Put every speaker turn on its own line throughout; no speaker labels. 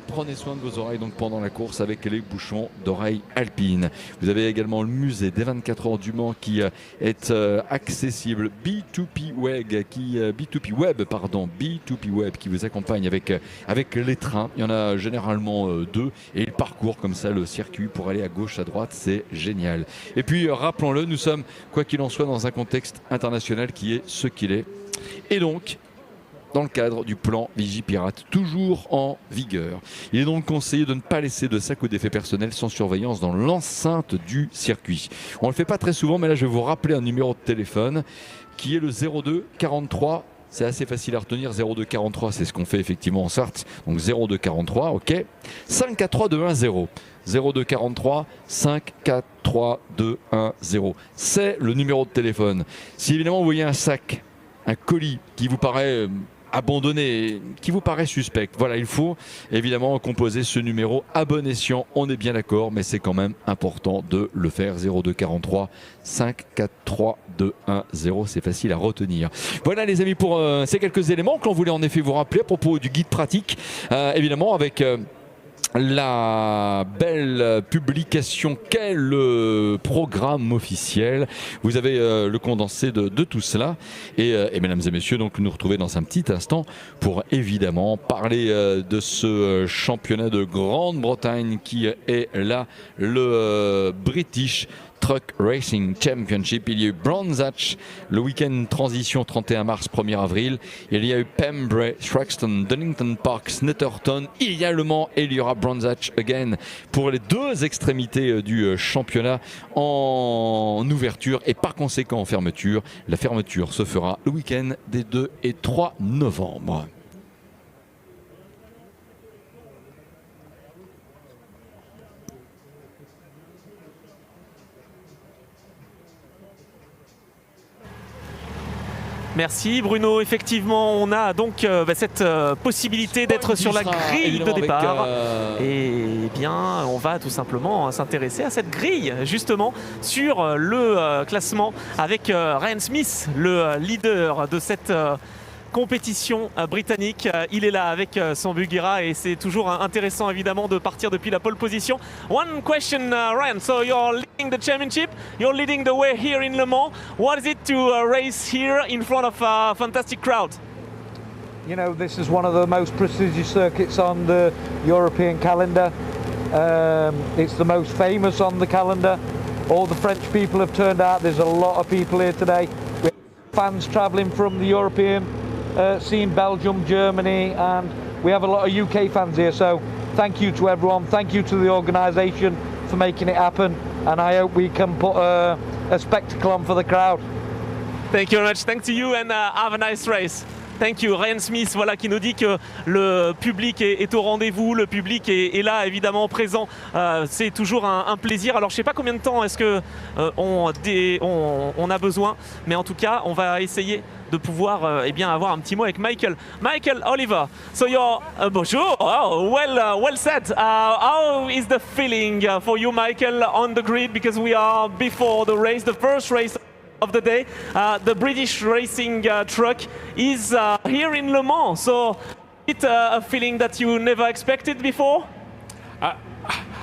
Prenez soin de vos oreilles donc pendant la course avec les bouchons d'oreilles alpines. Vous avez également le musée des 24 heures du Mans qui est accessible. B2P Web qui vous accompagne avec les trains. Il y en a généralement deux et il parcourt comme ça le circuit pour aller à gauche, à droite. C'est génial. Et puis rappelons-le, nous sommes quoi qu'il en soit dans un contexte international qui est ce qu'il est. Et donc, dans le cadre du plan Vigipirate, toujours en vigueur. Il est donc conseillé de ne pas laisser de sac ou d'effets personnels sans surveillance dans l'enceinte du circuit. On ne le fait pas très souvent, mais là je vais vous rappeler un numéro de téléphone qui est le 02 43. C'est assez facile à retenir, 02 43, c'est ce qu'on fait effectivement en Sarthe. Donc 02 43, ok. 543 210. 02 43 543 210. C'est le numéro de téléphone. Si évidemment vous voyez un sac, un colis qui vous paraît abandonné, qui vous paraît suspect, voilà, il faut évidemment composer ce numéro à bon escient, on est bien d'accord, mais c'est quand même important de le faire. 02 43 543 210, c'est facile à retenir. Voilà les amis pour ces quelques éléments que l'on voulait en effet vous rappeler à propos du guide pratique, évidemment avec la belle publication qu'est le programme officiel. Vous avez le condensé de tout cela et mesdames et messieurs, donc nous retrouver dans un petit instant pour évidemment parler de ce championnat de Grande-Bretagne qui est là, le British Truck Racing Championship. Il y a eu Brands Hatch le week-end transition 31 mars 1er avril. Il y a eu Pembrey, Thruxton, Donington Park, Snetterton. Il y a Le Mans et il y aura Brands Hatch again pour les deux extrémités du championnat en ouverture et par conséquent en fermeture. La fermeture se fera le week-end des 2 et 3 novembre.
Merci Bruno, effectivement on a donc cette possibilité d'être sur la grille de départ et bien on va tout simplement s'intéresser à cette grille justement sur le classement avec Ryan Smith, le leader de cette compétition britannique. Il est là avec son Buggyra et c'est toujours intéressant évidemment de partir depuis la pole position. One question Ryan, so you're leading the championship, you're leading the way here in Le Mans. What is it to race here in front of a fantastic crowd?
You know, this is one of the most prestigious circuits on the European calendar. It's the most famous on the calendar. All the French people have turned out. There's a lot of people here today. We have fans travelling from the European scene, Belgium, Germany, and we have a lot of UK fans here. So thank you to everyone. Thank you to the organisation for making it happen. And I hope we can put a spectacle on for the crowd.
Thank you very much. Thanks to you and have a nice race. Thank you. Ryan Smith, voilà, qui nous dit que le public est au rendez-vous, le public est là évidemment présent. C'est toujours un plaisir. Alors je ne sais pas combien de temps est-ce que on a besoin, mais en tout cas on va essayer de pouvoir eh bien, avoir un petit mot avec Michael. Michael Oliver, so you're bonjour. Oh, well said. How is the feeling for you, Michael, on the grid, because we are before the race, the first race of the day. The British racing truck is here in Le Mans, so it's a feeling that you never expected before?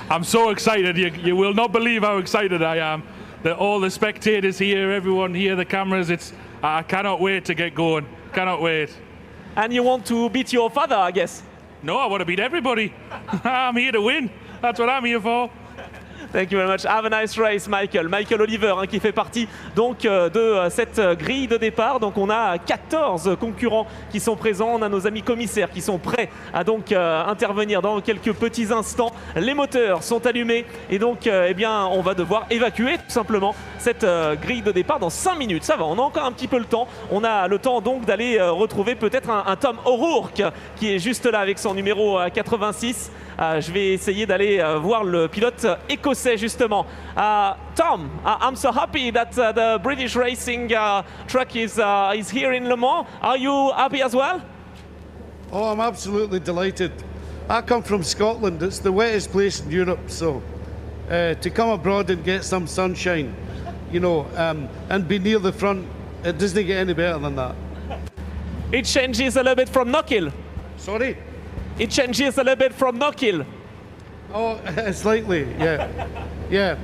I'm so excited, you will not believe how excited I am. All the spectators here, everyone here, the cameras, I cannot wait to get going, cannot wait.
And you want to beat your father, I guess?
No, I want to beat everybody. I'm here to win, that's what I'm here for.
Thank you very much. Have a nice race, Michael. Michael Oliver, hein, qui fait partie donc de cette grille de départ. Donc on a 14 concurrents qui sont présents. On a nos amis commissaires qui sont prêts à donc intervenir dans quelques petits instants. Les moteurs sont allumés et donc eh bien on va devoir évacuer tout simplement cette grille de départ dans 5 minutes. Ça va, on a encore un petit peu le temps. On a le temps donc d'aller retrouver peut-être un Tom O'Rourke qui est juste là avec son numéro 86. Je vais essayer d'aller voir le pilote écossais justement. Tom, I'm so happy that the British racing truck is here in Le Mans. Are you happy as well?
Oh, I'm absolutely delighted. I come from Scotland. It's the wettest place in Europe, so to come abroad and get some sunshine, you know, and be near the front It doesn't get any better than that.
It changes a little bit from no-kill.
Sorry?
It changes a little bit from no-kill.
Oh, slightly, yeah. Yeah,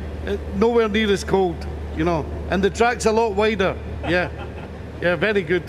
nowhere near as cold, you know. And the track's a lot wider, yeah. Yeah, very good.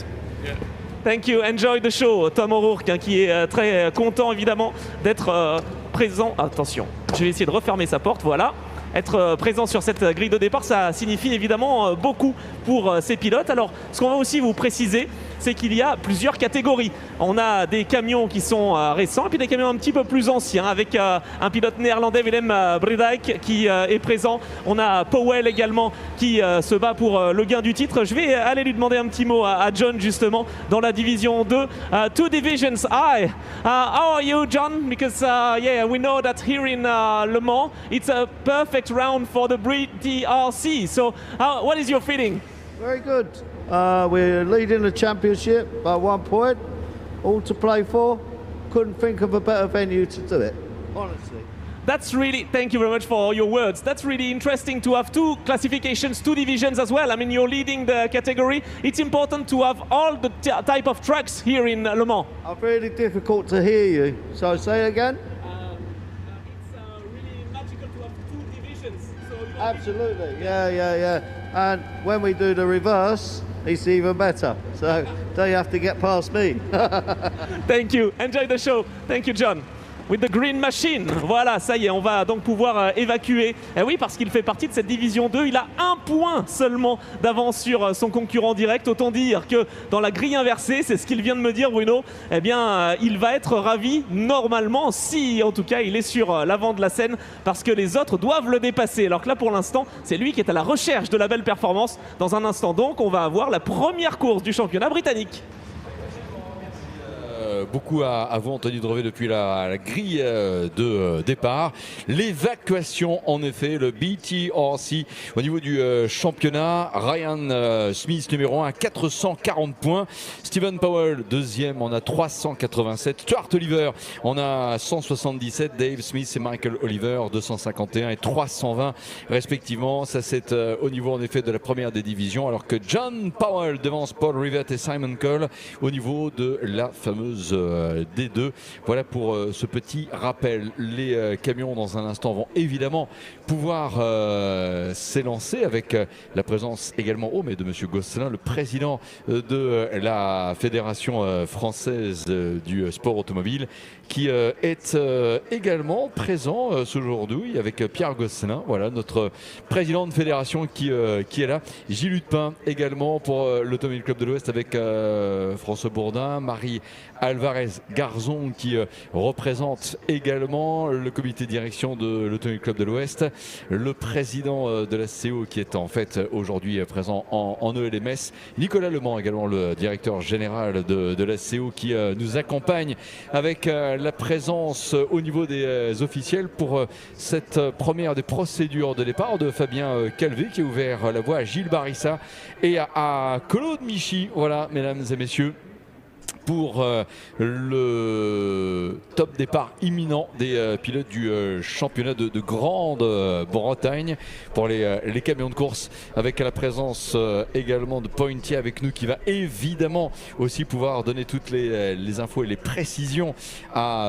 Thank you, enjoy the show. Tom O'Rourke hein, qui est très content évidemment d'être présent. Attention, je vais essayer de refermer sa porte, voilà. Être présent sur cette grille de départ, ça signifie évidemment beaucoup pour ces pilotes. Alors, ce qu'on va aussi vous préciser, c'est qu'il y a plusieurs catégories. On a des camions qui sont récents et puis des camions un petit peu plus anciens avec un pilote néerlandais, Willem Bredijk, qui est présent. On a Powell également qui se bat pour le gain du titre. Je vais aller lui demander un petit mot à John justement dans la division 2. Two divisions high. How are you, John? Because yeah, we know that here in Le Mans, it's a perfect round for the BTRC. So what is your feeling?
Very good. We're leading the championship by 1 point, all to play for. Couldn't think of a better venue to do it, honestly.
That's really, thank you very much for your words. That's really interesting to have two classifications, two divisions as well. I mean, you're leading the category. It's important to have all the type of trucks here in Le Mans.
I'm really difficult to hear you, so say it again.
It's really magical to have two divisions. So
Absolutely, yeah. And when we do the reverse, it's even better. So they have to get past me.
Thank you. Enjoy the show. Thank you, John. With the green machine. Voilà, ça y est, on va donc pouvoir évacuer. Et oui, parce qu'il fait partie de cette division 2. Il a 1 point seulement d'avance sur son concurrent direct. Autant dire que dans la grille inversée, c'est ce qu'il vient de me dire, Bruno, eh bien, il va être ravi normalement, si en tout cas il est sur l'avant de la scène, parce que les autres doivent le dépasser. Alors que là, pour l'instant, c'est lui qui est à la recherche de la belle performance. Dans un instant donc, on va avoir la première course du championnat britannique.
Beaucoup à vous, Anthony Drevet, depuis la grille de départ. L'évacuation, en effet, le BTRC au niveau du championnat. Ryan Smith, numéro 1, à 440 points. Stephen Powell, deuxième, on a 387. Stuart Oliver, on a 177. Dave Smith et Michael Oliver, 251 et 320 respectivement. Ça, c'est au niveau, en effet, de la première des divisions. Alors que John Powell devance Paul Rivett et Simon Cole au niveau de la fameuse D2. Voilà pour ce petit rappel. Les camions dans un instant vont évidemment pouvoir s'élancer avec la présence également mais de Monsieur Gosselin, le président de la Fédération française du sport automobile, qui est également présent ce jour d'aujourd'hui avec Pierre Gosselin, voilà notre président de fédération qui est là. Gilles Hutpin également pour l'Automobile Club de l'Ouest avec François Bourdin, Marie Alvarez Garzon qui représente également le comité de direction de l'Automobile Club de l'Ouest, le président de la CO qui est en fait aujourd'hui présent en ELMS, Nicolas Lemans également le directeur général de la CO qui nous accompagne avec la présence au niveau des officiels pour cette première des procédures de départ de Fabien Calvé qui a ouvert la voie à Gilles Barissa et à Claude Michy. Voilà, mesdames et messieurs, pour le top départ imminent des pilotes du championnat de Grande-Bretagne pour les camions de course, avec la présence également de Pointy avec nous qui va évidemment aussi pouvoir donner toutes les infos et les précisions à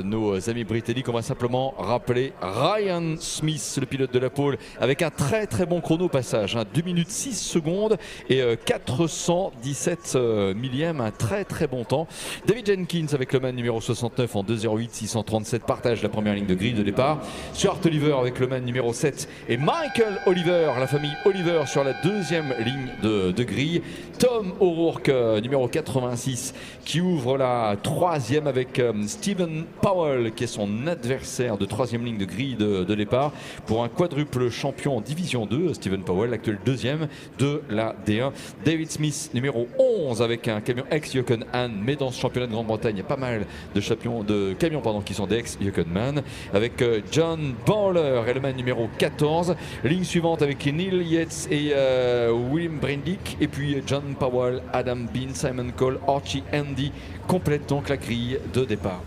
nos amis britanniques. On va simplement rappeler Ryan Smith, le pilote de la pole, avec un très très bon chrono passage, 2 minutes 6 secondes et 417 millièmes, un très très bon temps. David Jenkins avec le man numéro 69 en 2.08 637 partage la première ligne de grille de départ. Stuart Oliver avec le man numéro 7 et Michael Oliver, la famille Oliver, sur la deuxième ligne de grille. Tom O'Rourke numéro 86 qui ouvre la troisième avec Stephen Powell qui est son adversaire de troisième ligne de grille de départ pour un quadruple champion en division 2. Stephen Powell, l'actuel deuxième de la D1. David Smith numéro 11 avec un camion ex-Jochen-Han, mais dans ce championnat de Grande-Bretagne il y a pas mal de camions qui sont des ex-Jochen-Man, avec John Bowler et le man numéro 14. Ligne suivante avec Neil Yates et William Brendick, et puis John Powell, Adam Bean, Simon Cole, Archie Andy complètent donc la grille de départ.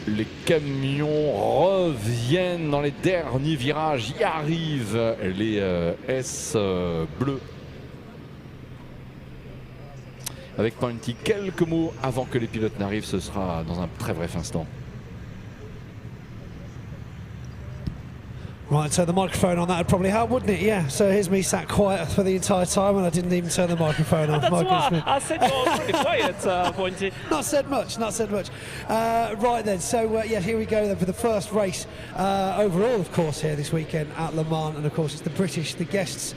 Les camions reviennent dans les derniers virages. Y arrivent les S bleus. Avec Pointy, quelques mots avant que les pilotes n'arrivent, ce sera dans un très bref instant.
Right, so the microphone on that would probably help, wouldn't it? Yeah, so here's me sat quiet for the entire time and I didn't even turn the microphone on.
That's
My
why
goodness.
I said you're pretty quiet, Pointy.
Not said much, not said much. Right then, so yeah, here we go then for the first race overall, of course, here this weekend at Le Mans. And of course, it's the British, the guests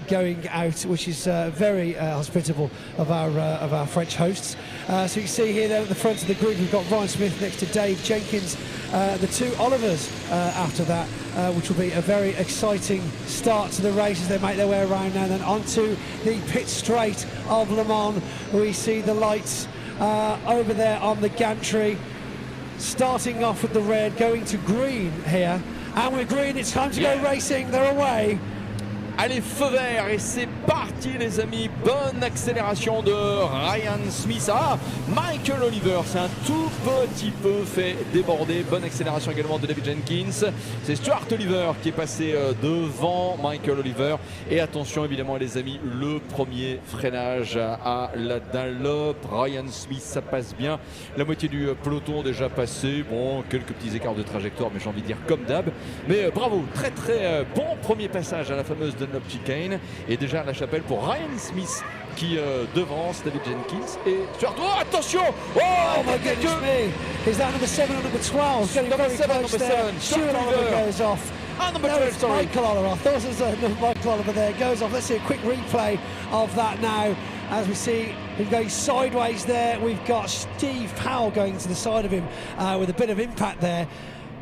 going out, which is very hospitable of our French hosts. So you can see here then at the front of the grid, we've got Ryan Smith next to Dave Jenkins, the two Olivers after that, which will be a very exciting start to the race as they make their way around now. And then onto the pit straight of Le Mans. We see the lights over there on the gantry, starting off with the red, going to green here. And with green, it's time to go racing. They're away.
Allez, feu vert et c'est parti les amis, bonne accélération de Ryan Smith. Ah, Michael Oliver c'est un tout petit peu fait déborder, bonne accélération également de David Jenkins. C'est Stuart Oliver qui est passé devant Michael Oliver. Et attention évidemment les amis, le premier freinage à la Dunlop. Ryan Smith, ça passe bien, la moitié du peloton déjà passé. Bon, quelques petits écarts de trajectoire mais j'ai envie de dire comme d'hab. Mais bravo, très très bon premier passage à la fameuse Dunlop chicane. Et déjà à la chapelle pour Ryan Smith qui devance David Jenkins et Stuart. Oh attention,
Oh my goodness me! Is that number 7 or number 12? Getting
Number
very
7,
close
number
there.
7.
Stuart Oliver goes off.
number
No,
12,
it's
sorry.
Michael Oliver. I thought it was Michael Oliver there. Goes off. Let's see a quick replay of that now. As we see him going sideways there, we've got Steve Powell going to the side of him with a bit of impact there.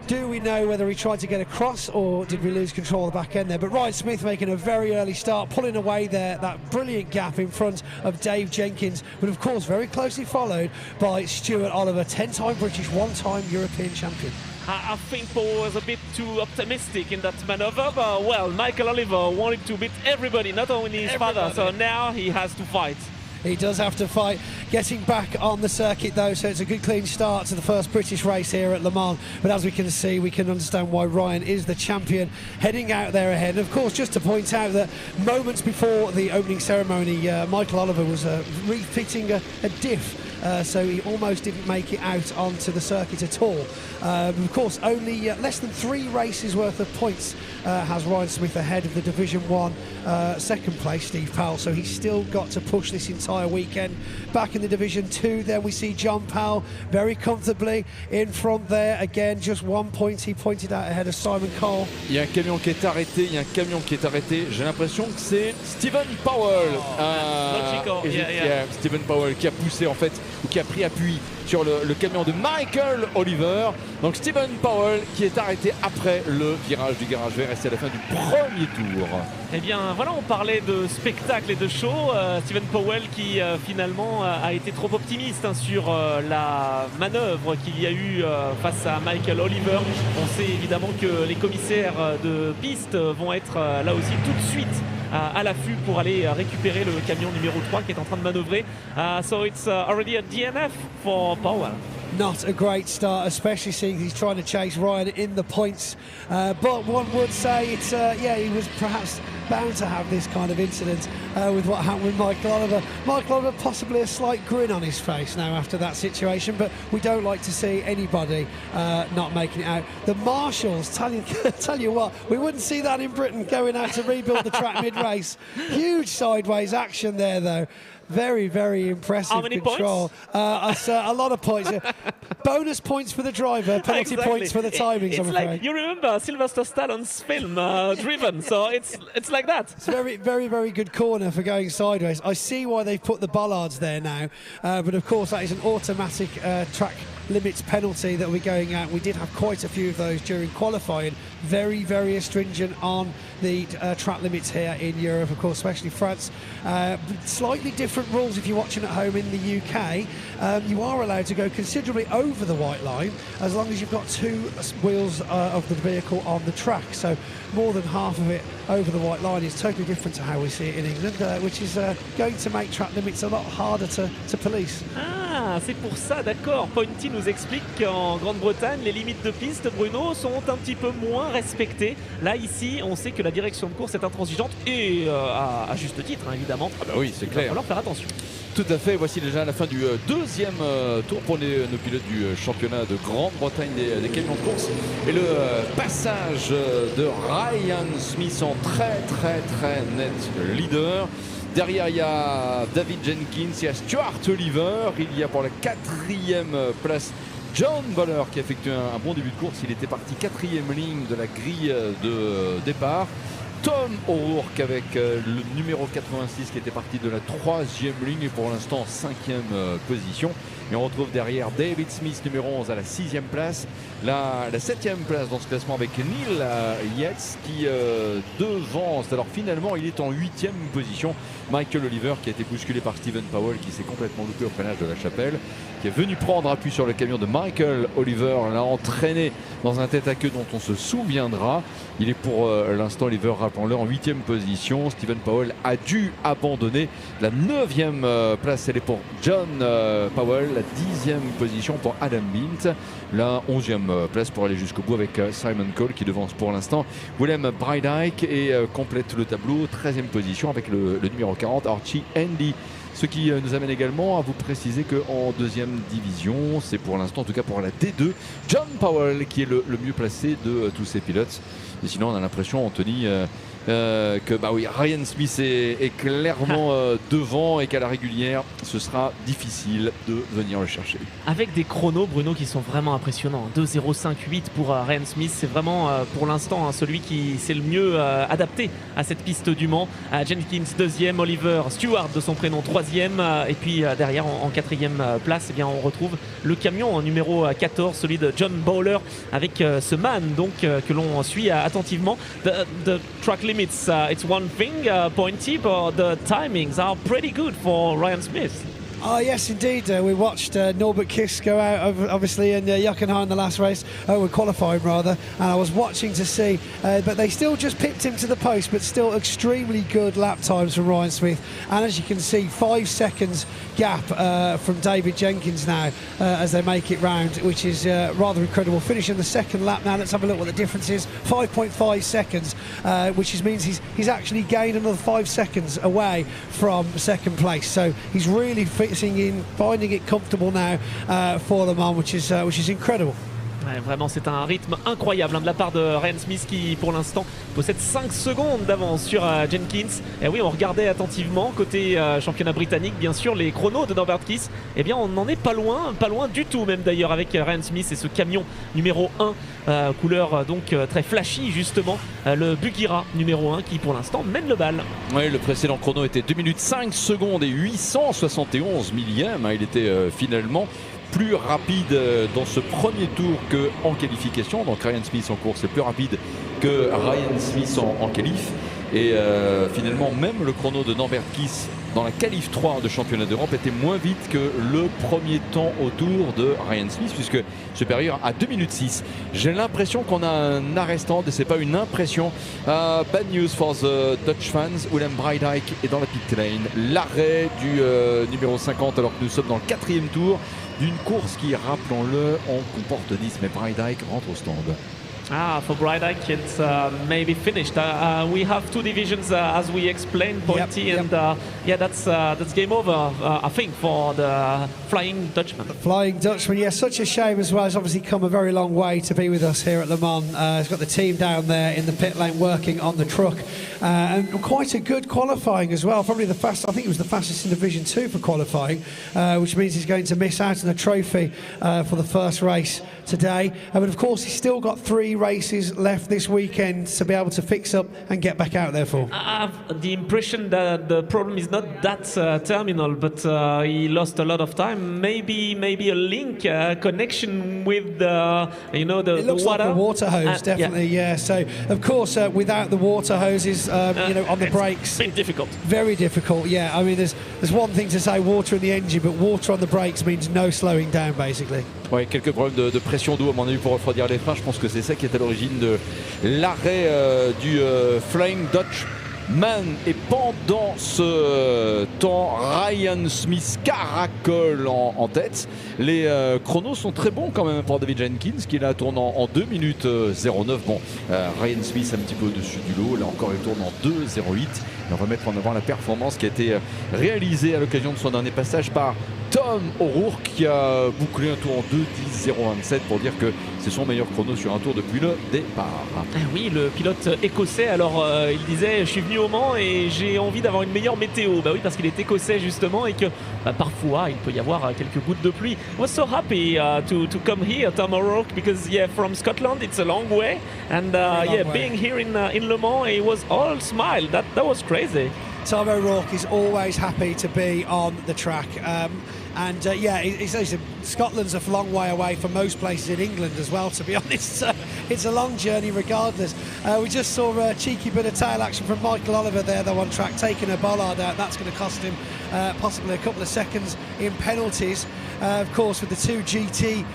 Do we know whether he tried to get across or did we lose control of the back end there? But Ryan Smith making a very early start, pulling away there, that brilliant gap in front of Dave Jenkins, but of course very closely followed by Stuart Oliver, 10-time British, 1-time European champion.
I think Paul was a bit too optimistic in that maneuver, but well, Michael Oliver wanted to beat everybody, not only his father, so now he has to fight.
He does have to fight. Getting back on the circuit though, so it's a good clean start to the first British race here at Le Mans. But as we can see, we can understand why Ryan is the champion, heading out there ahead. And of course, just to point out that moments before the opening ceremony, Michael Oliver was refitting a diff. So he almost didn't make it out onto the circuit at all. Of course, only less than 3 races worth of points has Ryan Smith ahead of the Division 1 second place, Steve Powell. So he's still got to push this entire weekend. Back in the Division 2, then we see John Powell very comfortably in front there. Again, just 1 point he pointed out ahead of Simon Cole.
Il y a un camion qui est arrêté, J'ai l'impression que c'est Stephen Powell. Stephen Powell qui a poussé en fait, ou qui a pris appui sur le camion de Michael Oliver. Donc Stephen Powell qui est arrêté après le virage du garage vert et c'est à la fin du premier tour.
Eh bien voilà, on parlait de spectacle et de show. Stephen Powell qui finalement a été trop optimiste sur la manœuvre qu'il y a eu face à Michael Oliver. On sait évidemment que les commissaires de piste vont être là aussi tout de suite à l'affût pour aller récupérer le camion numéro 3 qui est en train de manœuvrer. So it's already a DNF for Powell.
Not a great start, especially seeing he's trying to chase Ryan in the points. But one would say it's, he was perhaps bound to have this kind of incident with what happened with Michael Oliver. Michael Oliver possibly a slight grin on his face now after that situation, but we don't like to see anybody not making it out. The marshals, tell you what, we wouldn't see that in Britain, going out to rebuild the track mid-race. Huge sideways action there though. Very, very impressive.
How many
control.
Points?
A lot of points. Bonus points for the driver, penalty points for the timings,
It's
I'm afraid.
like, you remember Sylvester Stallone's film, Driven, so it's like that.
It's a very, very, very good corner for going sideways. I see why they've put the bollards there now, but of course that is an automatic track limits penalty that we're going at. We did have quite a few of those during qualifying. Very, very stringent on the track limits here in Europe, of course, especially France. Slightly different rules if you're watching at home in the UK. You are allowed to go considerably over the white line as long as you've got 2 wheels of the vehicle on the track. So more than half of it over the white line. line is totally different to how we see it in England, which is going to make track limits a lot harder to police.
Ah, c'est pour ça, d'accord. Pointy nous explique qu'en Grande-Bretagne, les limites de piste, Bruno, sont un petit peu moins respectées. Là, ici, on sait que la direction de course est intransigeante et à juste titre, hein, évidemment.
Ah bah oui, c'est clair.
Il va falloir faire attention.
Tout à fait, voici déjà la fin du deuxième tour pour nos pilotes du championnat de Grande-Bretagne des camions de course. Et le passage de Ryan Smith en très net leader. Derrière, il y a David Jenkins, il y a Stuart Oliver, il y a pour la 4e place John Bowler qui a effectué un bon début de course. Il était parti 4e ligne de la grille de départ. Tom O'Rourke avec le numéro 86 qui était parti de la 3e ligne et pour l'instant 5e position. Et on retrouve derrière David Smith numéro 11 à la 6e place. La 7e place dans ce classement avec Neil Yates qui devance. Alors finalement il est en 8e position. Michael Oliver qui a été bousculé par Stephen Powell qui s'est complètement loupé au freinage de la Chapelle, qui est venu prendre appui sur le camion de Michael Oliver, l'a entraîné dans un tête-à-queue dont on se souviendra. Il est pour l'instant, Oliver, rappelons-le, en 8e position. Stephen Powell a dû abandonner. La 9e place, elle est pour John Powell. La 10e position pour Adam Bint. La 11e place pour aller jusqu'au bout avec Simon Cole qui devance pour l'instant Willem Breidyk et complète le tableau. 13e position avec le numéro 40, Archie Andy. Ce qui nous amène également à vous préciser qu'en 2e division, c'est pour l'instant, en tout cas pour la D2, John Powell qui est le mieux placé de tous ces pilotes. Et sinon, on a l'impression, Anthony, que bah oui, Ryan Smith est clairement devant et qu'à la régulière, ce sera difficile de venir le chercher.
Avec des chronos, Bruno, qui sont vraiment impressionnants. 2.05.8 pour Ryan Smith, c'est vraiment pour l'instant celui qui s'est le mieux adapté à cette piste du Mans. Jenkins 2e, Oliver Stewart de son prénom 3e, et puis derrière en 4e place, eh bien, on retrouve le camion en numéro 14, celui de John Bowler, avec ce man donc, que l'on suit attentivement. The track limits, it's one thing, Pointy, but the timings are pretty good for Ryan Smith.
Oh yes, indeed. We watched Norbert Kiss go out, obviously, in Jockenheim in the last race, qualifying rather, and I was watching to see, but they still just pipped him to the post, but still extremely good lap times from Ryan Smith. And as you can see, 5 seconds gap from David Jenkins now as they make it round, which is rather incredible. Finishing the second lap now. Let's have a look what the difference is. 5.5 seconds, which means he's actually gained another 5 seconds away from second place. So he's really finding it comfortable now for Le Mans, which is incredible.
Ouais, vraiment, c'est un rythme incroyable de la part de Ryan Smith qui, pour l'instant, possède 5 secondes d'avance sur Jenkins. Et oui, on regardait attentivement côté championnat britannique, bien sûr, les chronos de Norbert Kiss. Eh bien, on n'en est pas loin du tout même d'ailleurs avec Ryan Smith et ce camion numéro 1, couleur donc très flashy justement, le Bugira numéro 1 qui pour l'instant mène le bal.
Oui, le précédent chrono était 2 minutes 5 secondes et 871 millièmes. Il était finalement plus rapide dans ce premier tour qu'en qualification. Donc Ryan Smith en course est plus rapide que Ryan Smith en qualif. Et finalement, même le chrono de Norbert Kiss dans la qualif 3 de championnat d'Europe était moins vite que le premier temps au tour de Ryan Smith, puisque supérieur à 2 minutes 6. J'ai l'impression qu'on a un arrêt stand et c'est pas une impression. Bad news for the Dutch fans. Willem Breidyk est dans la pit lane. L'arrêt du numéro 50 alors que nous sommes dans le 4e tour d'une course qui, rappelons-le, en comporte 10, mais Breidyk rentre au stand.
For Breidyk, it's maybe finished. We have 2 divisions as we explained, Pointy, and that's game over, I think, for the Flying Dutchman.
The Flying Dutchman, yeah, such a shame as well. He's obviously come a very long way to be with us here at Le Mans. He's got the team down there in the pit lane working on the truck, and quite a good qualifying as well. Probably the fastest, I think it was the fastest in Division 2 for qualifying, which means he's going to miss out on a trophy for the first race today. But of course, he's still got 3 races left this weekend to be able to fix up and get back out there for.
I have the impression that the problem is not that terminal, but he lost a lot of time. Maybe a link connection with the
it looks
the water.
like the water hose, definitely. Yeah. So of course, without the water hoses, on the brakes,
it's been difficult.
Very difficult. Yeah. I mean, there's one thing to say water in the engine, but water on the brakes means no slowing down, basically.
Ouais, quelques problèmes de pression d'eau à mon avis pour refroidir les freins. Je pense que c'est ça qui est à l'origine de l'arrêt du Flying Dutch. Man. Et pendant ce temps, Ryan Smith caracole en tête. Les chronos sont très bons quand même pour David Jenkins qui là tourne en 2 minutes 09. Bon, Ryan Smith un petit peu au-dessus du lot. Là encore il tourne en 2,08. Et on va mettre en avant la performance qui a été réalisée à l'occasion de son dernier passage par Tom O'Rourke qui a bouclé un tour en 2,10,027 pour dire que c'est son meilleur chrono sur un tour depuis le départ.
Oui, le pilote écossais, alors il disait je suis venu au Mans et j'ai envie d'avoir une meilleure météo. Bah oui, parce qu'il est écossais justement et que parfois il peut y avoir quelques gouttes de pluie. I was so happy to come here, Tom O'Rourke, because from Scotland it's a long way and being here in Le Mans, it was all smile. That was crazy.
Tom O'Rourke is always happy to be on the track. He says Scotland's a long way away from most places in England as well, to be honest. It's a long journey regardless. We just saw a cheeky bit of tail action from Michael Oliver there, though, on track, taking a bollard out. That's going to cost him possibly a couple of seconds in penalties. Of course, with the 2 GT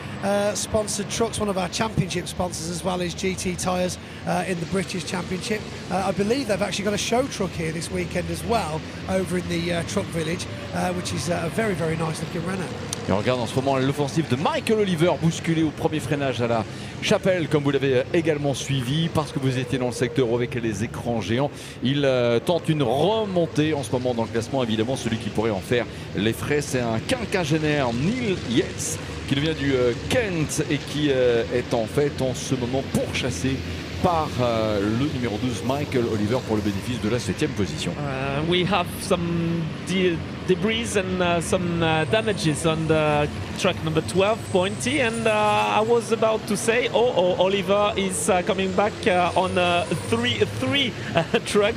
sponsored trucks, one of our championship sponsors as well is GT Tyres in the British Championship. I believe they've actually got a show truck here this weekend as well, over in the truck village, which is a very, very nice looking Renault.
Et on regarde en ce moment l'offensive de Michael Oliver bousculé au premier freinage à la Chapelle, comme vous l'avez également suivi, parce que vous étiez dans le secteur avec les écrans géants. Il tente une remontée en ce moment dans le classement. Évidemment, celui qui pourrait en faire les frais, c'est un quinquagénaire, Neil Yates, qui vient du Kent et qui est en fait en ce moment pourchassé par le numéro 12 Michael Oliver pour le bénéfice de la 7e position.
We have some debris and some damages on the truck number 12, Pointy, and I was about to say, Oliver is coming back on a 3 truck.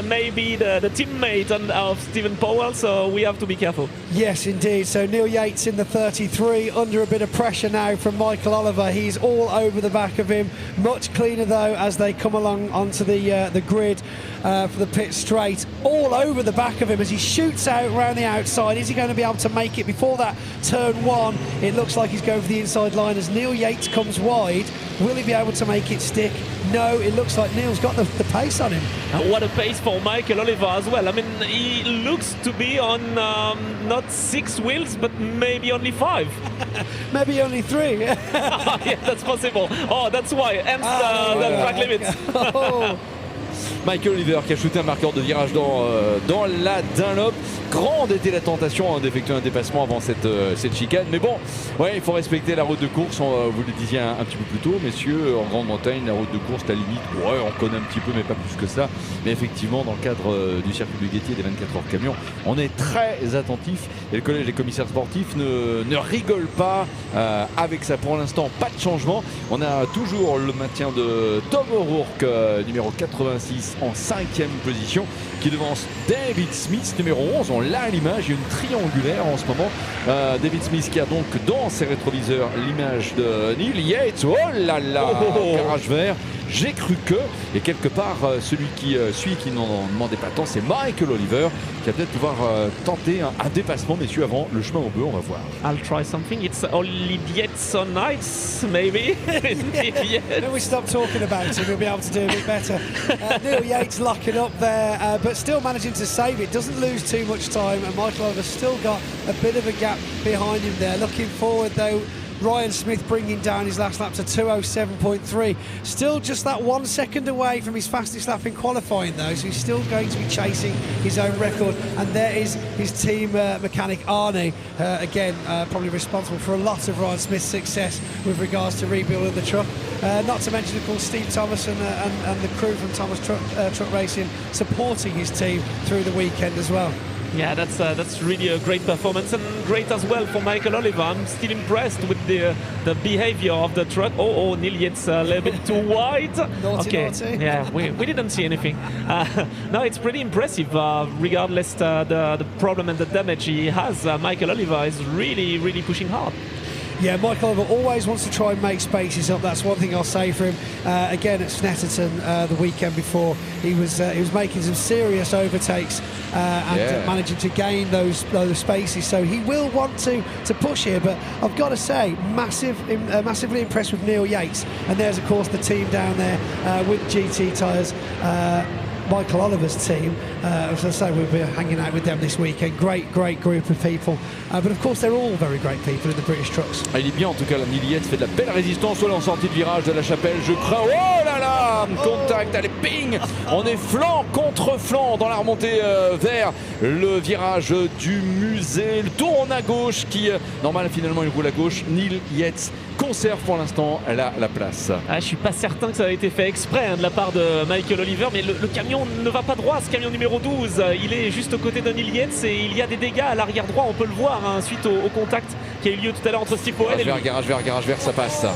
Maybe the teammate of Stephen Powell, so we have to be careful.
Yes, indeed. So Neil Yates in the 33, under a bit of pressure now from Michael Oliver. He's all over the back of him. Much cleaner though as they come along onto the grid for the pit straight. All over the back of him as he shoots out around the outside. Is he going to be able to make it before that turn 1? It looks like he's going for the inside line as Neil Yates comes wide. Will he be able to make it stick? No, it looks like Neil's got the pace on him.
What a pace for Michael Oliver as well. I mean, he looks to be on not 6 wheels, but maybe only 5.
Maybe only 3.
Yeah, that's possible. Oh, that's why. Hence the track limits.
Michael Oliver qui a shooté un marqueur de virage dans la Dunlop. Grande était la tentation d'effectuer un dépassement avant cette chicane. Mais bon, ouais, il faut respecter la route de course. Vous le disiez un petit peu plus tôt, messieurs, en Grande-Bretagne, la route de course, la limite, ouais, on connaît un petit peu, mais pas plus que ça. Mais effectivement, dans le cadre du circuit du Guettier des 24 heures camion, on est très attentif. Et le collège des commissaires sportifs ne rigole pas avec ça. Pour l'instant, pas de changement. On a toujours le maintien de Tom O'Rourke, numéro 86, en 5e position, qui devance David Smith, numéro 11. On l'a à l'image, il y a une triangulaire en ce moment. David Smith qui a donc dans ses rétroviseurs l'image de Neil Yates. Oh là là, garage vert. J'ai cru que, et quelque part, celui qui suit, qui n'en demandait pas tant, c'est Michael Oliver, qui va peut-être pouvoir tenter un dépassement, messieurs, avant le chemin au bleu, on va voir.
I'll try something. It's only Yates on ice, maybe.
When we stop talking about it, we'll be able to do a bit better. Neil Yates locking up there, but still managing to save it. Doesn't lose too much time, and Michael Oliver's still got a bit of a gap behind him there. Looking forward, though, Ryan Smith bringing down his last lap to 2:07.3. Still just that 1 second away from his fastest lap in qualifying, though, so he's still going to be chasing his own record. And there is his team mechanic, Arnie, again, probably responsible for a lot of Ryan Smith's success with regards to rebuilding the truck. Not to mention, of course, Steve Thomas and the crew from Thomas Truck Racing supporting his team through the weekend as well.
Yeah, that's really a great performance, and great as well for Michael Oliver. I'm still impressed with the behavior of the truck. Neil Yates a little bit too wide.
Naughty.
Yeah, we didn't see anything. No, it's pretty impressive. Regardless the problem and the damage he has, Michael Oliver is really pushing hard.
Yeah, Michael Oliver always wants to try and make spaces up. That's one thing I'll say for him. Again at Snetterton the weekend before, he was making some serious overtakes and managing to gain those spaces. So he will want to push here. But I've got to say, massively impressed with Neil Yates. And there's of course the team down there with GT Tyres. Michael Oliver's team. As I say, we'll be hanging out with them this weekend. Great group of people. But of course, they're all very great people in the British trucks.
Il est bien en tout cas, Neil Yates fait de la belle résistance voilà, en sortie de virage de la Chapelle. Je crains, oh là là, contact, allez ping. On est flanc contre flanc dans la remontée vers le virage du musée. Il tourne à gauche qui, normal finalement il roule à gauche. Neil Yates conserve pour l'instant la place.
Je suis pas certain que ça a été fait exprès de la part de Michael Oliver, mais le camion ne va pas droit, ce camion numéro 12. Il est juste aux côtés de Neil Yates et il y a des dégâts à l'arrière droit, on peut le voir, suite au contact qui a eu lieu tout à l'heure entre Steve Powell et lui.
Garage vert, ça passe.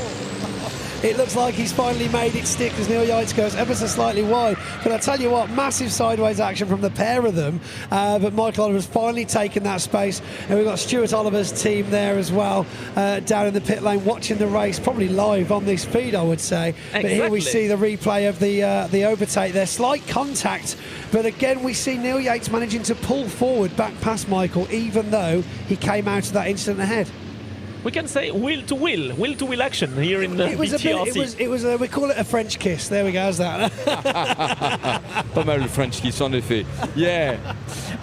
It looks like he's finally made it stick as Neil Yates goes ever so slightly wide. But I tell you what, massive sideways action from the pair of them. But Michael Oliver's finally taken that space. And we've got Stuart Oliver's team there as well, down in the pit lane, watching the race, probably live on this feed, I would say.
Exactly.
But here we see the replay of the overtake there. Slight contact. But again, we see Neil Yates managing to pull forward back past Michael, even though he came out of that incident ahead.
We can say will to will action here in the BTRC.
It was we call it a French kiss. There we go, how's that?
Pas mal le French kiss en effet. Yeah.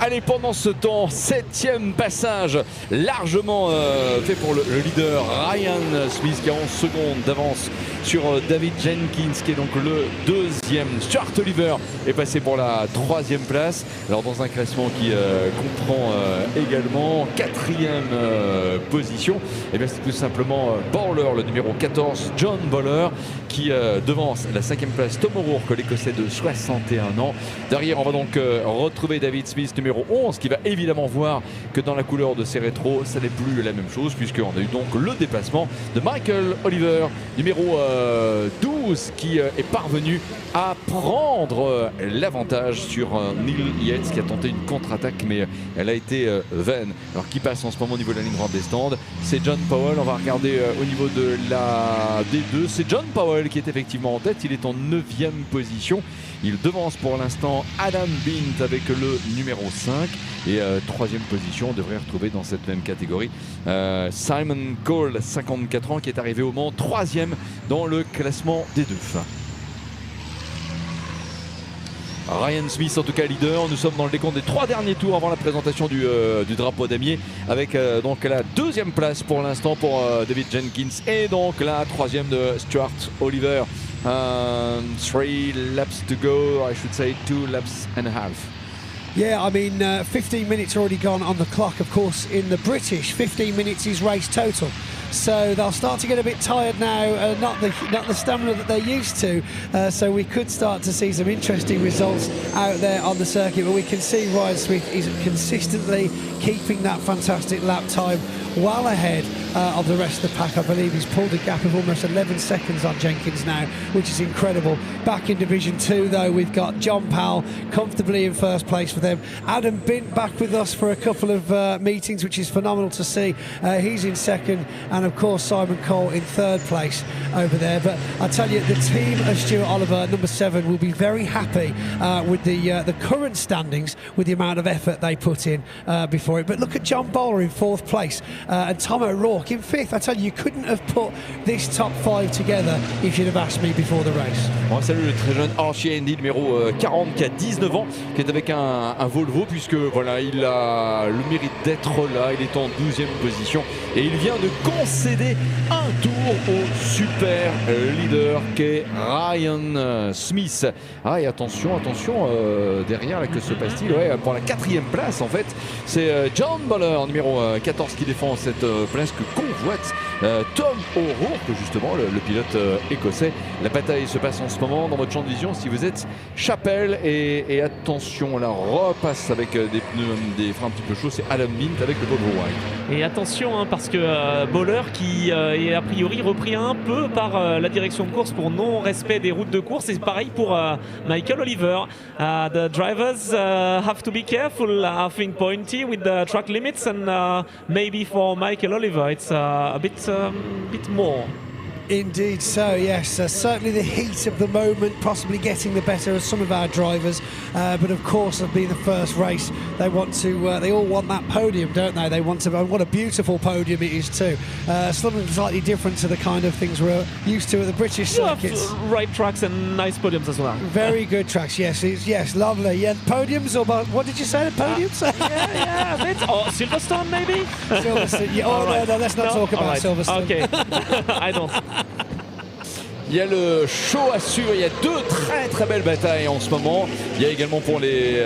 Allez, pendant ce temps, 7e passage, largement fait pour le leader Ryan Smith qui a 11 secondes d'avance sur David Jenkins qui est donc le 2e. Stuart Oliver est passé pour la 3e place. Alors dans un classement qui comprend également 4e position, et bien c'est tout simplement Bowler, le numéro 14, John Bowler, qui devance la 5e place Tom O'Rourke, l'Écossais de 61 ans. Derrière, on va donc retrouver David Smith, numéro 11, qui va évidemment voir que dans la couleur de ses rétros, ça n'est plus la même chose, puisqu'on a eu donc le déplacement de Michael Oliver, numéro 12, qui est parvenu à prendre l'avantage sur Neil Yates, qui a tenté une contre-attaque, mais elle a été vaine. Alors qui passe en ce moment au niveau de la ligne droite des stands, c'est John Powell. On va regarder au niveau de la D2, c'est John Powell qui est effectivement en tête, il est en 9e position. Il devance pour l'instant Adam Bint avec le numéro 5 et 3e position, on devrait retrouver dans cette même catégorie Simon Cole, 54 ans, qui est arrivé au Mans 3e dans le classement des deux. Ryan Smith en tout cas leader. Nous sommes dans le décompte des 3 derniers tours avant la présentation du drapeau damier avec donc la 2e place pour l'instant pour David Jenkins et donc la 3e de Stuart Oliver. 3 laps to go, I should say 2 laps and a half.
Yeah, I mean, 15 minutes already gone on the clock. Of course, in the British, 15 minutes is race total. So they'll start to get a bit tired now, not the stamina that they're used to. So we could start to see some interesting results out there on the circuit. But we can see Ryan Smith is consistently keeping that fantastic lap time well ahead of the rest of the pack. I believe he's pulled a gap of almost 11 seconds on Jenkins now, which is incredible. Back in Division 2 though, we've got John Powell comfortably in first place for them. Adam Bint back with us for a couple of meetings, which is phenomenal to see. He's in second, and of course Simon Cole in third place over there. But I tell you, the team of Stuart Oliver, number 7, will be very happy with the current standings, with the amount of effort they put in before it. But look at John Bowler in 4th place and Tom O'Rourke in 5th. I tell you, you couldn't have put this top 5 together if you'd have asked me before the race.
On salue le très jeune Archie Andy, numéro 40, qui a 19 ans, qui est avec un Volvo, puisque voilà, il a le mérite d'être là. Il est en 12e position et il vient de concéder un tour au super leader qu'est Ryan Smith. Ah, et attention, derrière, là, que se passe-t-il? Ouais, pour la 4e place, en fait, c'est John Bowler, numéro 14, qui défend cette place que convoite Tom O'Rourke, justement, le pilote écossais. La bataille se passe en ce moment dans votre champ de vision si vous êtes Chapelle, et attention, là, repasse avec des freins un petit peu chauds, c'est Adam Bint avec le Volvo White.
Et attention, parce que Bowler qui est a priori repris un peu par la direction de course pour non-respect des routes de course, et pareil pour Michael Oliver. The drivers have to be careful, I think, Pointy, with the track limits, and maybe for Michael Oliver it's a bit more.
Indeed so, yes. Certainly the heat of the moment possibly getting the better of some of our drivers. But of course, of being the first race, they want to. They all want that podium, don't they? They want to. What a beautiful podium it is too. Something slightly different to the kind of things we're used to at the British circuits.
Right tracks and nice podiums as well.
Very good tracks, yes. Yes, lovely. Yeah, podiums or what did you say? Podiums?
Yeah, a bit. Oh, Silverstone maybe.
Silverstone. Yeah, oh
right.
no, let's not talk about Silverstone.
Okay, I don't.
Il y a le show à suivre, il y a deux très belles batailles en ce moment. Il y a également pour les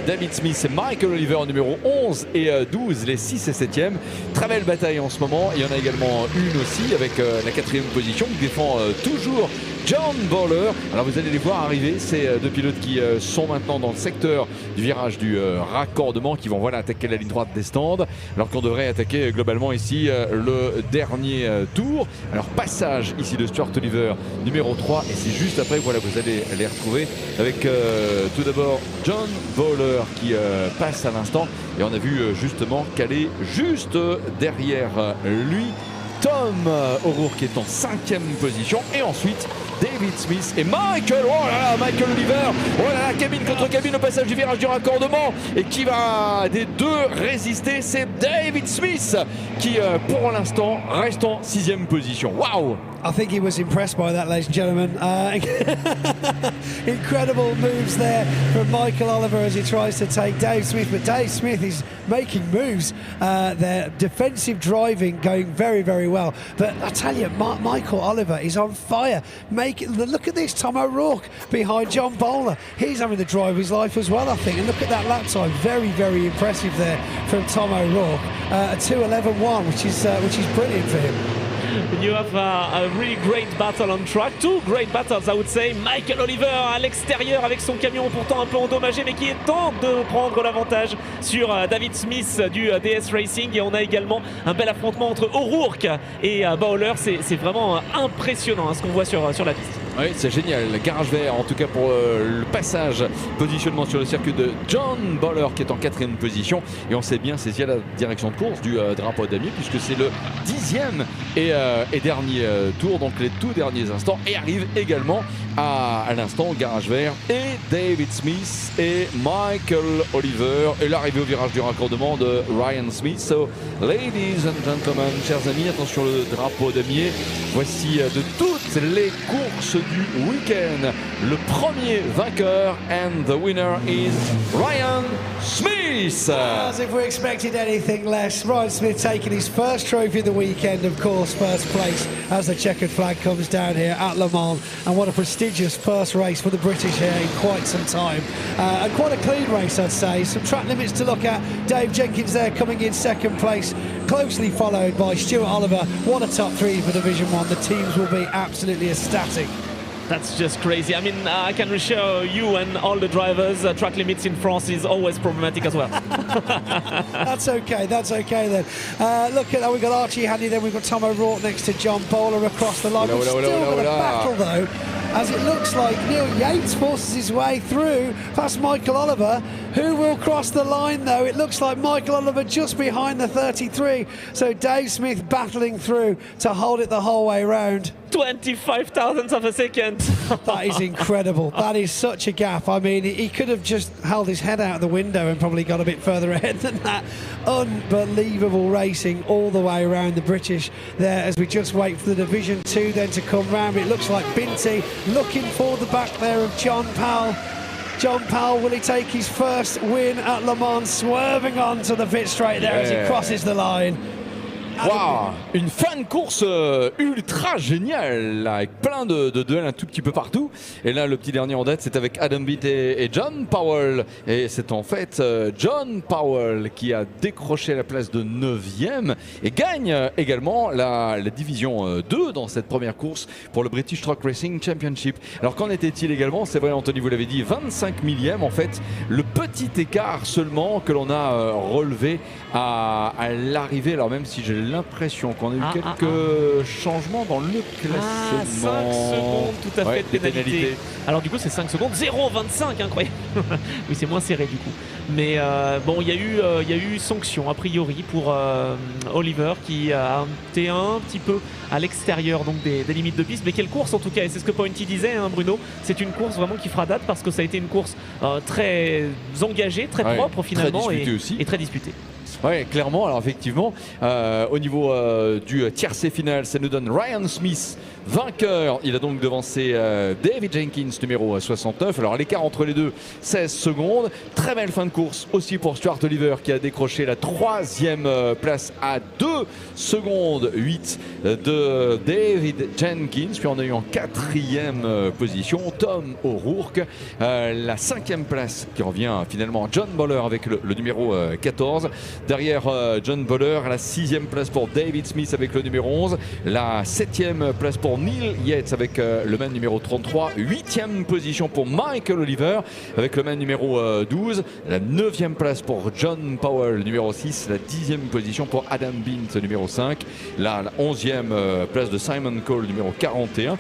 David Smith et Michael Oliver numéro 11 et 12, les 6 et 7e. Très belle bataille en ce moment. Il y en a également une aussi avec la 4e position qui défend toujours John Bowler. Alors vous allez les voir arriver, c'est deux pilotes qui sont maintenant dans le secteur du virage du raccordement, qui vont attaquer la ligne droite des stands, alors qu'on devrait attaquer globalement ici le dernier tour. Alors passage ici de Stuart Oliver numéro 3 et c'est juste après, vous allez les retrouver avec tout d'abord John Bowler qui passe à l'instant et on a vu justement caler juste derrière lui Tom O'Rourke qui est en 5e position et ensuite David Smith et Michael Oliver, cabine contre cabine au passage du virage du raccordement, et qui va des deux résister, c'est David Smith qui pour l'instant reste en 6e position. Waouh!
I think he was impressed by that, ladies and gentlemen. Incredible moves there from Michael Oliver as he tries to take Dave Smith, but Dave Smith is making moves. Their defensive driving going very, very well. But I tell you, Michael Oliver is on fire. Look at this, Tom O'Rourke behind John Bowler. He's having the drive of his life as well, I think. And look at that lap time, very, very impressive there from Tom O'Rourke. A 2:11.1, which is brilliant for him.
You have a really great battle on track. Two great battles, I would say. Michael Oliver à l'extérieur avec son camion pourtant un peu endommagé, mais qui tente de prendre l'avantage sur David Smith du DS Racing. Et on a également un bel affrontement entre O'Rourke et Bowler. C'est vraiment impressionnant ce qu'on voit sur la piste.
Oui, c'est génial. Garage vert, en tout cas pour le passage, positionnement sur le circuit de John Bowler qui est en 4e position. Et on sait bien saisir la direction de course du drapeau damier puisque c'est le 10e et dernier tour, donc les tout derniers instants. Et arrive également à l'instant garage vert et David Smith et Michael Oliver. Et l'arrivée au virage du raccordement de Ryan Smith. So, ladies and gentlemen, chers amis, attention le drapeau damier. Voici de toutes les courses du week-end le premier vainqueur, and the winner is Ryan Smith.
As if we expected anything less, Ryan Smith taking his first trophy of the weekend, of course, first place as the checkered flag comes down here at Le Mans, and what a prestigious first race for the British here in quite some time, and quite a clean race, I'd say. Some track limits to look at. Dave Jenkins there coming in 2nd place, closely followed by Stuart Oliver. What a top 3 for Division 1. The teams will be absolutely ecstatic.
That's just crazy. I mean, I can assure you and all the drivers, track limits in France is always problematic as well.
That's okay then. Look at that, we've got Archie Handy, then we've got Tom O'Rourke next to John Bowler across the line. We've still got a battle though, as it looks like Neil Yates forces his way through past Michael Oliver. Who will cross the line though? It looks like Michael Oliver just behind the 33. So Dave Smith battling through to hold it the whole way round.
25 thousandths of a second.
That is incredible. That is such a gap. I mean, he could have just held his head out the window and probably got a bit further ahead than that. Unbelievable racing all the way around the British there as we just wait for the Division 2 then to come round. It looks like Binti looking for the back there of John Powell. John Powell, will he take his first win at Le Mans, swerving on to the pit straight there as he crosses the line.
Waouh, une fin de course ultra géniale, là, avec plein de duels un tout petit peu partout. Et là, le petit dernier en date, c'est avec Adam Beat et John Powell. Et c'est en fait John Powell qui a décroché la place de 9e et gagne également la division 2 dans cette première course pour le British Truck Racing Championship. Alors qu'en était-il également? C'est vrai, Anthony, vous l'avez dit, 25 millième en fait, le petit écart seulement que l'on a relevé à l'arrivée. Alors même si je l'impression qu'on a eu quelques changements dans le classement.
5 secondes tout à fait de
des
pénalité.
pénalités.
Alors du coup c'est 5 secondes, 0,25, incroyable. Oui, c'est moins serré du coup. Mais bon, il y a eu sanction a priori pour Oliver qui a été un petit peu à l'extérieur donc des limites de piste. Mais quelle course en tout cas, et c'est ce que Pointy disait, hein, Bruno, c'est une course vraiment qui fera date parce que ça a été une course très engagée, très propre finalement,
très disputée aussi.
Et très disputée.
Oui, clairement. Alors effectivement, au niveau du tiercé final, ça nous donne Ryan Smith vainqueur. Il a donc devancé David Jenkins, numéro 69. Alors l'écart entre les deux, 16 secondes. Très belle fin de course aussi pour Stuart Oliver qui a décroché la 3e place à 2 secondes 8 de David Jenkins. Puis on a eu en 4e position Tom O'Rourke. La 5e place qui revient finalement à John Bowler avec le numéro 14. Derrière John Bowler, la 6e place pour David Smith avec le numéro 11. La 7e place pour Neil Yates avec le man numéro 33. 8e position pour Michael Oliver avec le man numéro 12. La 9e place pour John Powell, numéro 6. La 10e position pour Adam Bint, numéro 5. La 11e place de Simon Cole, numéro 41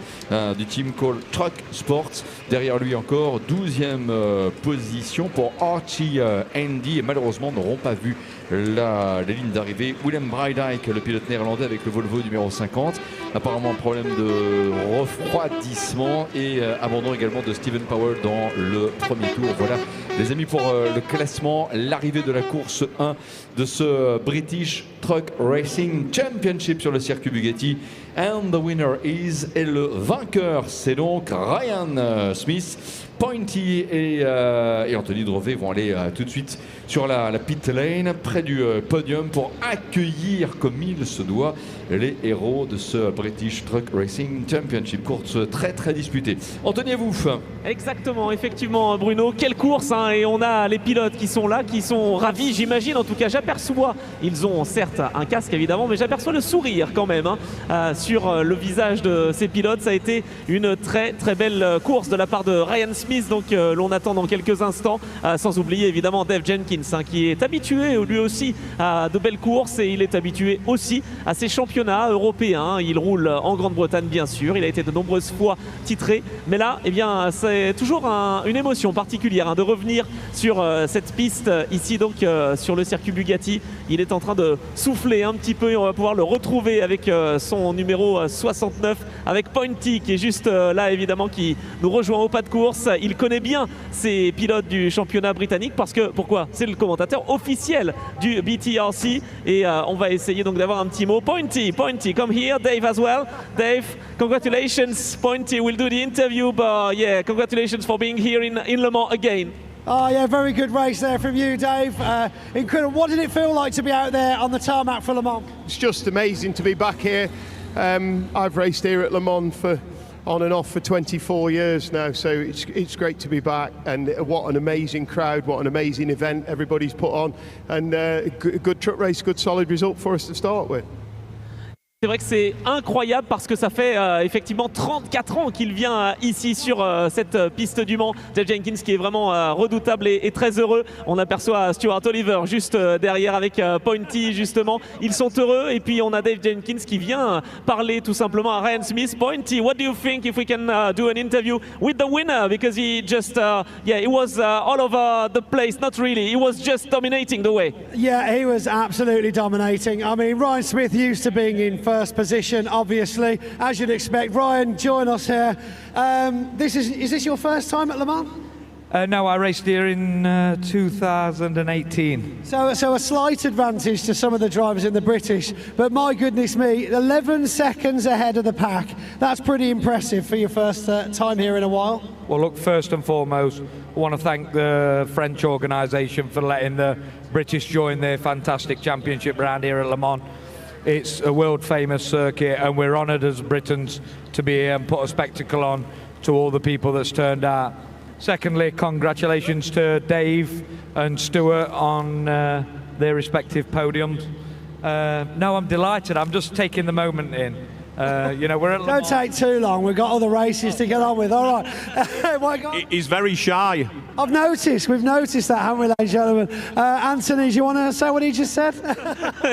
du team Cole Truck Sports. Derrière lui encore, 12e position pour Archie Andy. Et malheureusement, n'auront pas vu la ligne d'arrivée. Willem Breidijk, le pilote néerlandais avec le Volvo numéro 50. Apparemment un problème de refroidissement et abandon également de Stephen Powell dans le premier tour. Voilà les amis pour le classement, l'arrivée de la course 1 de ce British Truck Racing Championship sur le circuit Bugatti. And the winner is, et le vainqueur c'est donc Ryan Smith. Pointy et Anthony Drevet vont aller tout de suite sur la pit lane près du podium pour accueillir comme il se doit les héros de ce British Truck Racing Championship. Course très très disputée. Anthony, à vous.
Exactement, effectivement Bruno, quelle course hein, et on a les pilotes qui sont là, qui sont ravis j'imagine, en tout cas j'aperçois, ils ont certes un casque évidemment, mais j'aperçois le sourire quand même hein, sur le visage de ces pilotes. Ça a été une très très belle course de la part de Ryan Smith, donc l'on attend dans quelques instants, sans oublier évidemment Dave Jenkins hein, qui est habitué lui aussi à de belles courses et il est habitué aussi à ces championnats européens. Il roule en Grande-Bretagne bien sûr, il a été de nombreuses fois titré, mais là eh bien c'est toujours une émotion particulière hein, de revenir sur cette piste ici donc sur le circuit Bugatti. Il est en train de souffler un petit peu et on va pouvoir le retrouver avec son numéro 69 avec Pointy qui est juste là évidemment, qui nous rejoint au pas de course. Il connaît bien ces pilotes du championnat britannique parce que, pourquoi? C'est le commentateur officiel du BTRC et on va essayer donc d'avoir un petit mot. Pointy, come here. Dave as well. Dave, congratulations. Pointy will do the interview, but yeah, congratulations for being here in Le Mans again.
Oh yeah, very good race there from you, Dave. Incredible. What did it feel like to be out there on the tarmac for Le Mans?
It's just amazing to be back here. I've raced here at Le Mans on and off for 24 years now, so it's great to be back. And what an amazing crowd, what an amazing event everybody's put on, and good truck race, good solid result for us to start with.
C'est vrai que c'est incroyable parce que ça fait effectivement 34 ans qu'il vient ici sur cette piste du Mans. Dave Jenkins qui est vraiment redoutable et très heureux. On aperçoit Stuart Oliver juste derrière avec Pointy justement. Ils sont heureux et puis on a Dave Jenkins qui vient parler tout simplement à Ryan Smith. Pointy, what do you think if we can do an interview with the winner, because he just he was all over the place, not really, he was just dominating the way.
Yeah, he was absolutely dominating. I mean, Ryan Smith used to being in first position, obviously, as you'd expect. Ryan, join us here. Is this your first time at Le Mans?
No, I raced here in 2018.
So a slight advantage to some of the drivers in the British, but my goodness me, 11 seconds ahead of the pack. That's pretty impressive for your first time here in a while.
Well, look, first and foremost, I want to thank the French organisation for letting the British join their fantastic championship round here at Le Mans. It's a world famous circuit and we're honoured as Britons to be here and put a spectacle on to all the people that's turned out. Secondly, congratulations to Dave and Stuart on their respective podiums. No, I'm delighted. I'm just taking the moment in. You know, we're at Le
Don't
Mans.
take too long. We've got other races to get on with. All right. My God.
He's very shy.
I've noticed. We've noticed that, haven't we, ladies and gentlemen? Anthony, do you want to say what he just said?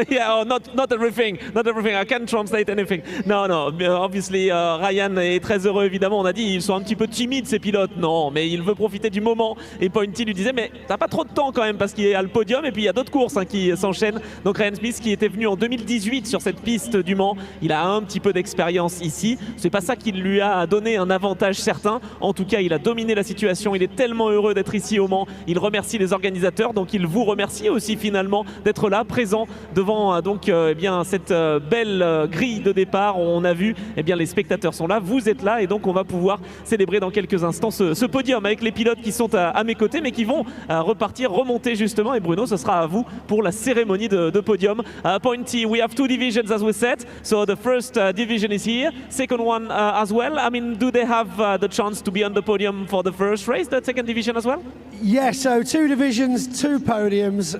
Yeah, oh, not everything. Not everything. I can't translate anything. Non, non. Obviously, Ryan est très heureux, évidemment. On a dit ils sont un petit peu timides, ces pilotes. Non, mais il veut profiter du moment. Et Pointy lui disait, mais t'as pas trop de temps quand même, parce qu'il y a le podium et puis il y a d'autres courses qui s'enchaînent. Donc Ryan Smith, qui était venu en 2018 sur cette piste du Mans, il a un petit peu d'expérience ici. C'est pas ça qui lui a donné un avantage certain. En tout cas, il a dominé la situation. Il est tellement heureux d'être ici au Mans. Il remercie les organisateurs. Donc il vous remercie aussi finalement d'être là, présent devant eh bien, cette belle grille de départ. On a vu, eh bien, les spectateurs sont là. Vous êtes là et donc on va pouvoir célébrer dans quelques instants ce podium avec les pilotes qui sont à mes côtés, mais qui vont remonter justement. Et Bruno, ce sera à vous pour la cérémonie de podium. Pointy, we have two divisions as we said. So the first division is here, second one as well. I mean, do they have the chance to be on the podium for the first race, the second division as well?
Yeah, so 2 divisions, 2 podiums,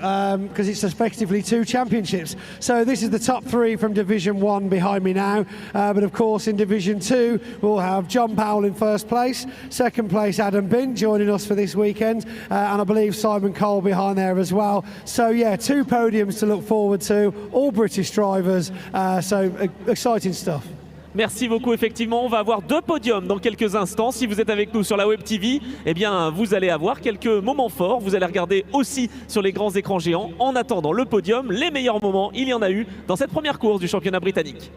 because it's effectively 2 championships. So this is the top 3 from Division 1 behind me now. But of course in Division 2 we'll have John Powell in first place, second place Adam Bint joining us for this weekend, and I believe Simon Cole behind there as well. So yeah, 2 podiums to look forward to, all British drivers, so exciting stuff.
Merci beaucoup, effectivement, on va avoir 2 podiums dans quelques instants. Si vous êtes avec nous sur la Web TV, eh bien, vous allez avoir quelques moments forts. Vous allez regarder aussi sur les grands écrans géants. En attendant le podium, les meilleurs moments, il y en a eu dans cette première course du championnat britannique.